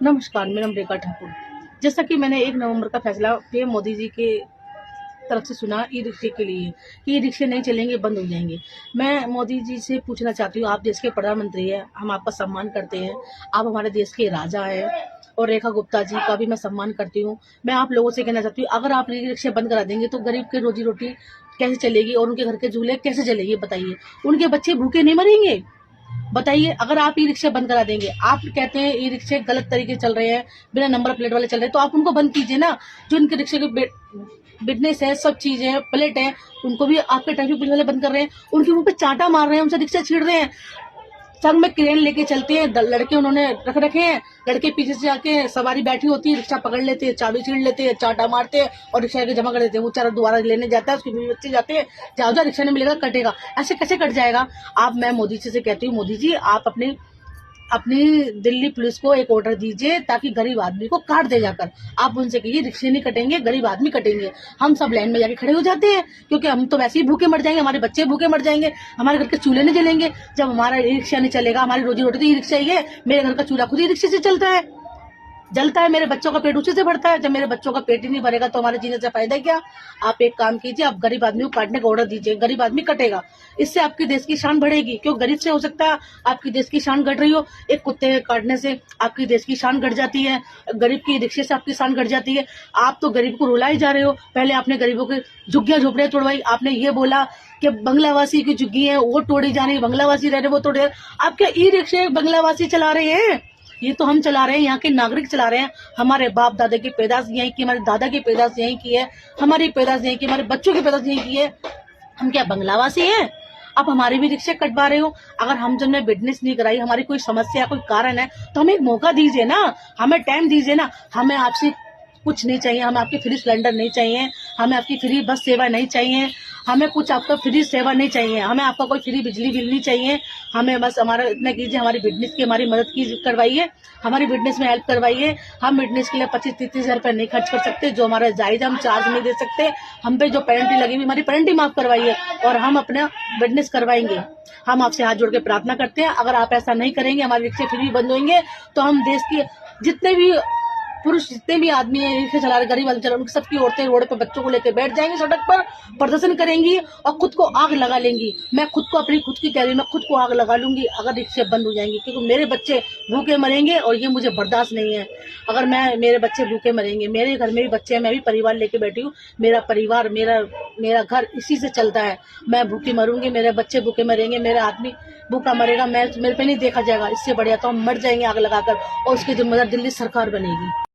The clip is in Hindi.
नमस्कार, मेरा नाम रेखा ठाकुर। जैसा कि मैंने 1 नवंबर का फैसला पीएम मोदी जी के तरफ से सुना ई-रिक्शे के लिए कि ये रिक्शे नहीं चलेंगे, बंद हो जाएँगे। मैं मोदी जी से पूछना चाहती हूँ, आप देश के प्रधानमंत्री हैं, हम आपका सम्मान करते हैं, आप हमारे देश के राजा हैं और रेखा गुप्ता जी का भी मैं सम्मान करती हूँ। मैं आप लोगों से कहना चाहती हूँ, अगर आप ई-रिक्शे बंद करा देंगे तो गरीब की रोजी-रोटी कैसे चलेगी और उनके घर के चूल्हे कैसे जलेंगे बताइए? उनके बच्चे भूखे नहीं मरेंगे? बताइए, अगर आप ई रिक्शा बंद करा देंगे, आप कहते हैं ई रिक्शे गलत तरीके से चल रहे हैं, बिना नंबर प्लेट वाले चल रहे हैं, तो आप उनको बंद कीजिए ना। जो इनके रिक्शे के बिजनेस है, सब चीजें हैं, प्लेट है, उनको भी आपके ट्रैफिक पुलिस वाले बंद कर रहे हैं। उनके मुंह पे चांटा मार रहे हैं, उनसे रिक्शा छीड़ रहे हैं। संग में क्रेन लेके चलते हैं, लड़के उन्होंने रख रखे हैं, लड़के पीछे से आके सवारी बैठी होती है, रिक्शा पकड़ लेते हैं, चाबी छीड़ लेते हैं, चांटा मारते हैं और रिक्शा के जमा कर देते हैं। वो चारा दोबारा लेने जाता है, उसके बीवी बच्चे जाते हैं, जाओ जा रिक्शा नहीं मिलेगा, कटेगा। ऐसे कैसे कट जाएगा? मैं मोदी जी से कहती हूँ, मोदी जी आप अपनी दिल्ली पुलिस को एक ऑर्डर दीजिए ताकि गरीब आदमी को काट दे जाकर। आप उनसे कहिए रिक्शे नहीं कटेंगे, गरीब आदमी कटेंगे। हम सब लाइन में जाके खड़े हो जाते हैं, क्योंकि हम तो वैसे ही भूखे मर जाएंगे, हमारे बच्चे भूखे मर जाएंगे, हमारे घर के चूल्हे नहीं जलेंगे। जब हमारा ई रिक्शा नहीं चलेगा, हमारी रोजी रोटी तो ई रिक्शा ही है। मेरे घर का चूल्हा खुद ई रिक्शे से चलता है, जलता है, मेरे बच्चों का पेट उसी से भरता है। जब मेरे बच्चों का पेट ही नहीं भरेगा तो हमारे जीने से फायदा क्या? आप एक काम कीजिए, आप गरीब आदमी को काटने का ऑर्डर दीजिए, गरीब आदमी कटेगा। इससे आपके देश की शान बढ़ेगी। क्यों गरीब से हो सकता है आपकी देश की शान घट रही हो? एक कुत्ते के काटने से आपकी देश की शान घट जाती है, गरीब की रिक्शे से आपकी शान घट जाती है। आप तो गरीब को रुला ही जा रहे हो। पहले आपने गरीबों के झुग्गियां झोपड़ियां तोड़वाई, आपने ये बोला कि बंगलावासी की झुग्गी है वो तोड़ी जानी, बंगलावासी रह रहे वो तोड़े। आप क्या ई रिक्शे बंगलावासी चला रहे हैं? ये तो हम चला रहे हैं, यहाँ के नागरिक चला रहे हैं। हमारे बाप दादा की पैदाश यहीं की, हमारे दादा की पैदाश यहीं की है, हमारी पैदाश यहीं की, हमारे बच्चों की पैदाश यहीं की है। हम क्या बंगलावासी हैं? आप हमारे भी रिक्शे कटवा रहे हो। अगर हम जब बिजनेस नहीं कराई, हमारी कोई समस्या कोई कारण है तो हमें एक मौका दीजिए ना, हमें टाइम दीजिए ना। हमें आपसे कुछ नहीं चाहिए, हमें आपकी फ्री सिलेंडर नहीं चाहिए, हमें आपकी फ्री बस सेवा नहीं चाहिए, हमें कुछ आपका फ्री सेवा नहीं चाहिए, हमें आपका कोई फ्री बिजली बिल नहीं चाहिए। हमें बस हमारा इतना कीजिए, हमारी बिजनेस की हमारी मदद की करवाइए, हमारी बिजनेस में हेल्प करवाइए। हम बिजनेस के लिए 25-30 हजार रुपये नहीं खर्च कर सकते, जो हमारा जायज हम चार्ज नहीं दे सकते। हम पे जो पेनल्टी लगी हुई, हमारी पेनल्टी माफ करवाइए और हम अपना बिजनेस करवाएंगे। हम आपसे हाथ जोड़ के प्रार्थना करते हैं, अगर आप ऐसा नहीं करेंगे, हमारे रिक्शे फ्री बंद होंगे, तो हम देश की जितने भी पुरुष जितने भी आदमी है रिक्शा चला रहे, गरीब आदमी चला रहे, उनकी सबकी औरतें रोड पे बच्चों को लेकर बैठ जाएंगी, सड़क पर प्रदर्शन करेंगी और खुद को आग लगा लेंगी। मैं खुद को अपनी खुद की कह रही हूँ, मैं खुद को आग लगा लूंगी अगर रिक्शे बंद हो जाएंगी, क्योंकि मेरे बच्चे भूखे मरेंगे और ये मुझे बर्दाश्त नहीं है। अगर मेरे बच्चे भूखे मरेंगे, मेरे घर में भी बच्चे हैं, मैं भी परिवार लेके बैठी हूँ, मेरा परिवार मेरा घर इसी से चलता है। मैं भूखी मरूंगी, मेरे बच्चे भूखे मरेंगे, मेरा आदमी भूखा मरेगा, मेरे पे नहीं देखा जाएगा। इससे बढ़िया तो हम मर जाएंगे आग लगाकर और उसकी जिम्मेदार दिल्ली सरकार बनेगी।